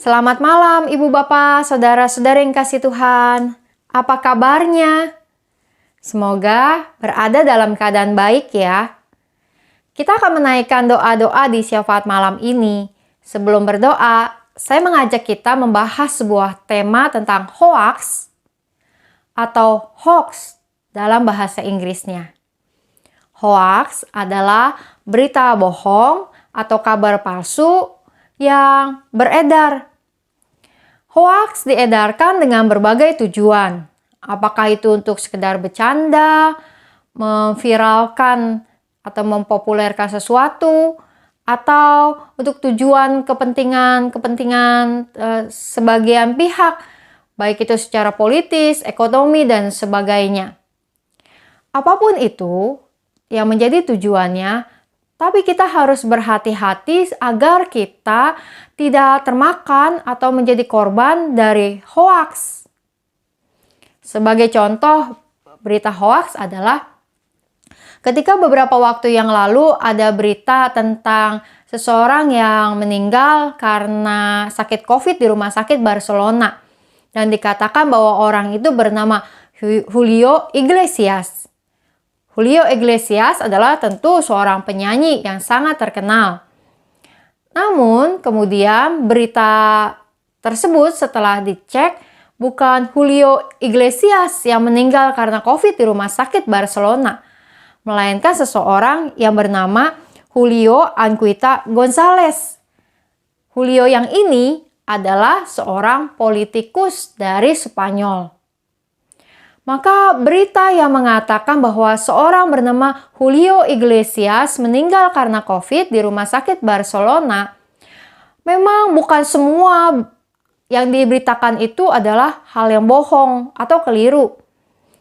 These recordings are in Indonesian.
Selamat malam Ibu Bapak, Saudara-saudara yang kasih Tuhan. Apa kabarnya? Semoga berada dalam keadaan baik ya. Kita akan menaikkan doa-doa di syafaat malam ini. Sebelum berdoa, saya mengajak kita membahas sebuah tema tentang hoax atau hoax dalam bahasa Inggrisnya. Hoax adalah berita bohong atau kabar palsu yang beredar. Hoax diedarkan dengan berbagai tujuan. Apakah itu untuk sekedar bercanda, memviralkan atau mempopulerkan sesuatu, atau untuk tujuan kepentingan sebagian pihak, baik itu secara politis, ekonomi, dan sebagainya. Apapun itu yang menjadi tujuannya, tapi kita harus berhati-hati agar kita tidak termakan atau menjadi korban dari hoaks. Sebagai contoh, berita hoaks adalah ketika beberapa waktu yang lalu ada berita tentang seseorang yang meninggal karena sakit COVID di rumah sakit Barcelona. Dan dikatakan bahwa orang itu bernama Julio Iglesias. Julio Iglesias adalah tentu seorang penyanyi yang sangat terkenal. Namun kemudian berita tersebut setelah dicek bukan Julio Iglesias yang meninggal karena COVID di rumah sakit Barcelona, melainkan seseorang yang bernama Julio Anquita González. Julio yang ini adalah seorang politikus dari Spanyol. Maka berita yang mengatakan bahwa seorang bernama Julio Iglesias meninggal karena COVID di rumah sakit Barcelona, memang bukan semua yang diberitakan itu adalah hal yang bohong atau keliru.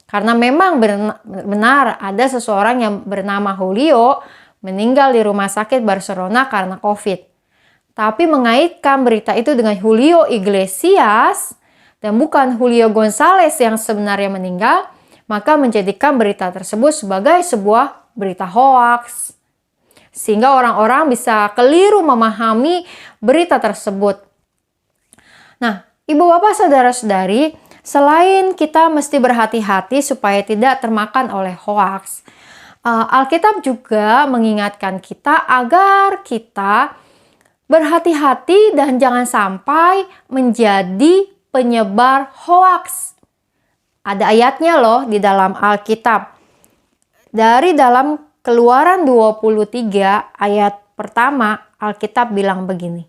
Karena memang benar ada seseorang yang bernama Julio meninggal di rumah sakit Barcelona karena COVID. Tapi mengaitkan berita itu dengan Julio Iglesias dan bukan Julio González yang sebenarnya meninggal, maka menjadikan berita tersebut sebagai sebuah berita hoaks. Sehingga orang-orang bisa keliru memahami berita tersebut. Nah, Ibu Bapak Saudara-saudari, selain kita mesti berhati-hati supaya tidak termakan oleh hoaks, Alkitab juga mengingatkan kita agar kita berhati-hati dan jangan sampai menjadi penyebar hoaks. Ada ayatnya loh di dalam Alkitab. Dari dalam Keluaran 23 ayat pertama, Alkitab bilang begini.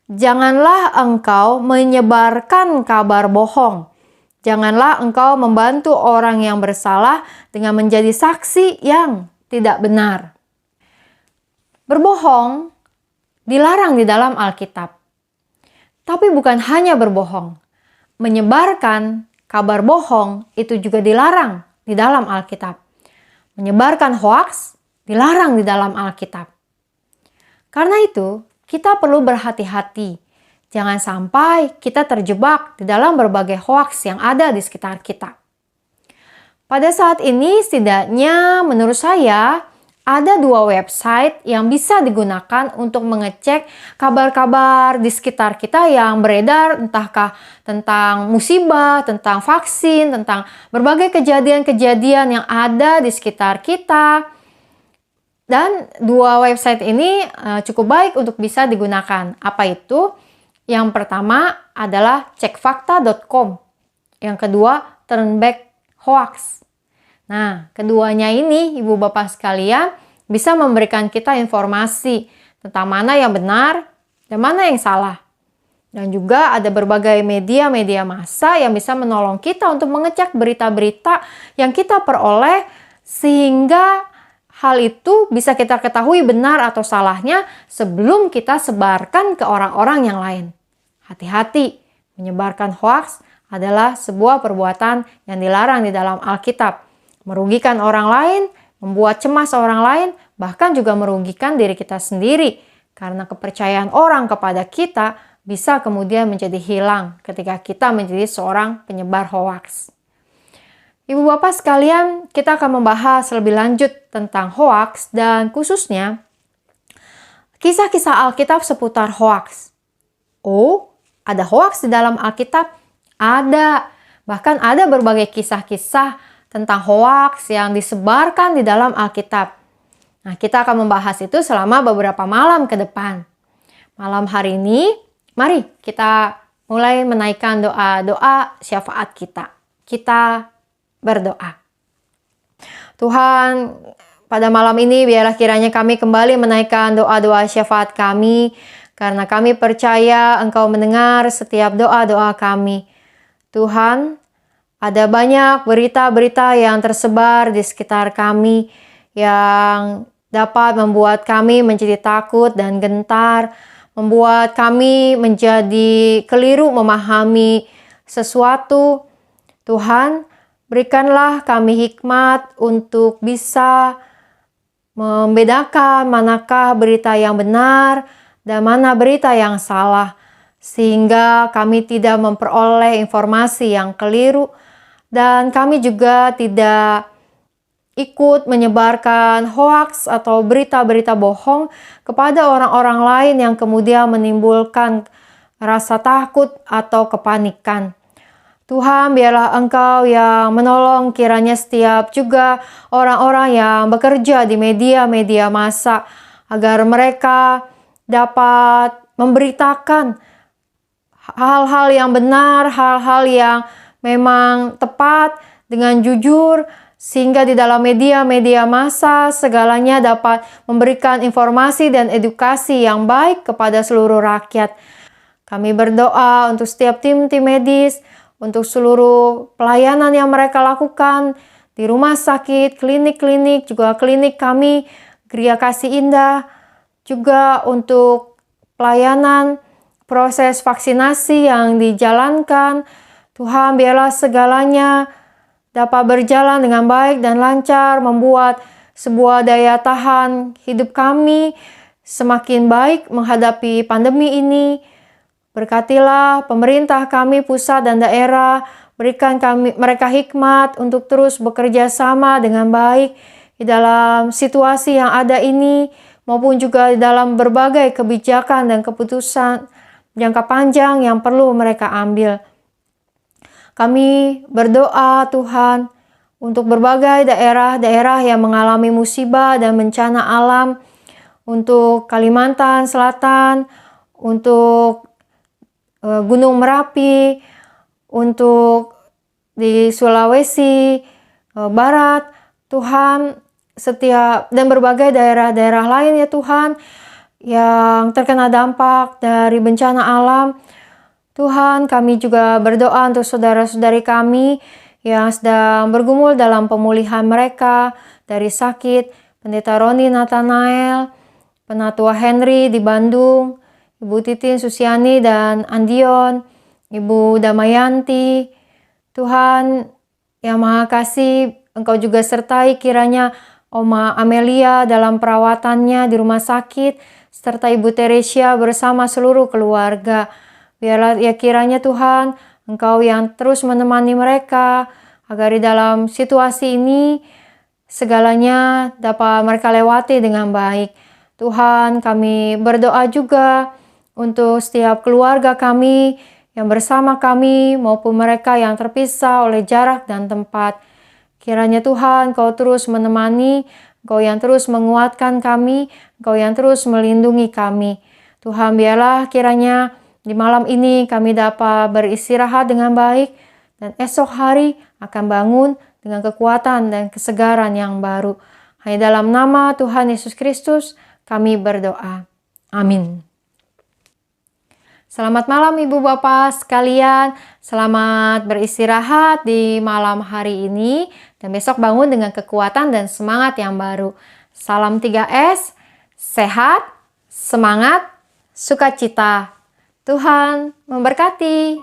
Janganlah engkau menyebarkan kabar bohong. Janganlah engkau membantu orang yang bersalah dengan menjadi saksi yang tidak benar. Berbohong dilarang di dalam Alkitab. Tapi bukan hanya berbohong. Menyebarkan kabar bohong itu juga dilarang di dalam Alkitab. Menyebarkan hoaks dilarang di dalam Alkitab. Karena itu, kita perlu berhati-hati. Jangan sampai kita terjebak di dalam berbagai hoaks yang ada di sekitar kita. Pada saat ini, setidaknya menurut saya, ada 2 website yang bisa digunakan untuk mengecek kabar-kabar di sekitar kita yang beredar, entahkah tentang musibah, tentang vaksin, tentang berbagai kejadian-kejadian yang ada di sekitar kita. Dan 2 website ini cukup baik untuk bisa digunakan. Apa itu? Yang pertama adalah cekfakta.com. Yang kedua, Turnback Hoax. Nah, keduanya ini Ibu Bapak sekalian bisa memberikan kita informasi tentang mana yang benar dan mana yang salah. Dan juga ada berbagai media-media massa yang bisa menolong kita untuk mengecek berita-berita yang kita peroleh sehingga hal itu bisa kita ketahui benar atau salahnya sebelum kita sebarkan ke orang-orang yang lain. Hati-hati, menyebarkan hoaks adalah sebuah perbuatan yang dilarang di dalam Alkitab. Merugikan orang lain, membuat cemas orang lain, bahkan juga merugikan diri kita sendiri. Karena kepercayaan orang kepada kita bisa kemudian menjadi hilang ketika kita menjadi seorang penyebar hoaks. Ibu Bapak sekalian, kita akan membahas lebih lanjut tentang hoaks dan khususnya kisah-kisah Alkitab seputar hoaks. Oh, ada hoaks di dalam Alkitab? Ada. Bahkan ada berbagai kisah-kisah tentang hoaks yang disebarkan di dalam Alkitab. Nah, kita akan membahas itu selama beberapa malam ke depan. Malam hari ini, mari kita mulai menaikkan doa-doa syafaat kita. Kita berdoa. Tuhan, pada malam ini biarlah kiranya kami kembali menaikkan doa-doa syafaat kami, karena kami percaya Engkau mendengar setiap doa-doa kami. Tuhan, ada banyak berita-berita yang tersebar di sekitar kami yang dapat membuat kami menjadi takut dan gentar, membuat kami menjadi keliru memahami sesuatu. Tuhan, berikanlah kami hikmat untuk bisa membedakan manakah berita yang benar dan mana berita yang salah, sehingga kami tidak memperoleh informasi yang keliru dan kami juga tidak ikut menyebarkan hoaks atau berita-berita bohong kepada orang-orang lain yang kemudian menimbulkan rasa takut atau kepanikan. Tuhan, biarlah Engkau yang menolong kiranya setiap juga orang-orang yang bekerja di media-media massa, agar mereka dapat memberitakan hal-hal yang benar, hal-hal yang memang tepat dengan jujur, sehingga di dalam media-media massa segalanya dapat memberikan informasi dan edukasi yang baik kepada seluruh rakyat. Kami berdoa untuk setiap tim-tim medis, untuk seluruh pelayanan yang mereka lakukan di rumah sakit, klinik-klinik, juga klinik kami, Gereja Kasih Indah, juga untuk pelayanan proses vaksinasi yang dijalankan. Tuhan, biarlah segalanya dapat berjalan dengan baik dan lancar, membuat sebuah daya tahan hidup kami semakin baik menghadapi pandemi ini. Berkatilah pemerintah kami pusat dan daerah, berikan mereka hikmat untuk terus bekerja sama dengan baik di dalam situasi yang ada ini, maupun juga di dalam berbagai kebijakan dan keputusan jangka panjang yang perlu mereka ambil. Kami berdoa Tuhan untuk berbagai daerah-daerah yang mengalami musibah dan bencana alam, untuk Kalimantan Selatan, untuk Gunung Merapi, untuk di Sulawesi Barat, Tuhan, setiap dan berbagai daerah-daerah lain ya Tuhan yang terkena dampak dari bencana alam. Tuhan, kami juga berdoa untuk saudara-saudari kami yang sedang bergumul dalam pemulihan mereka dari sakit. Pendeta Roni Nathanael, Penatua Henry di Bandung, Ibu Titin Susiani dan Andion, Ibu Damayanti. Tuhan yang Maha Kasih, Engkau juga sertai kiranya Oma Amelia dalam perawatannya di rumah sakit, serta Ibu Teresia bersama seluruh keluarga. Biarlah ya kiranya Tuhan, Engkau yang terus menemani mereka, agar di dalam situasi ini segalanya dapat mereka lewati dengan baik. Tuhan, kami berdoa juga untuk setiap keluarga kami yang bersama kami, maupun mereka yang terpisah oleh jarak dan tempat. Kiranya Tuhan, Engkau terus menemani, Engkau yang terus menguatkan kami, Engkau yang terus melindungi kami. Tuhan, biarlah kiranya di malam ini kami dapat beristirahat dengan baik, dan esok hari akan bangun dengan kekuatan dan kesegaran yang baru. Hanya dalam nama Tuhan Yesus Kristus kami berdoa. Amin. Selamat malam Ibu Bapak sekalian. Selamat beristirahat di malam hari ini, dan besok bangun dengan kekuatan dan semangat yang baru. Salam 3S, sehat, semangat, sukacita. Tuhan memberkati.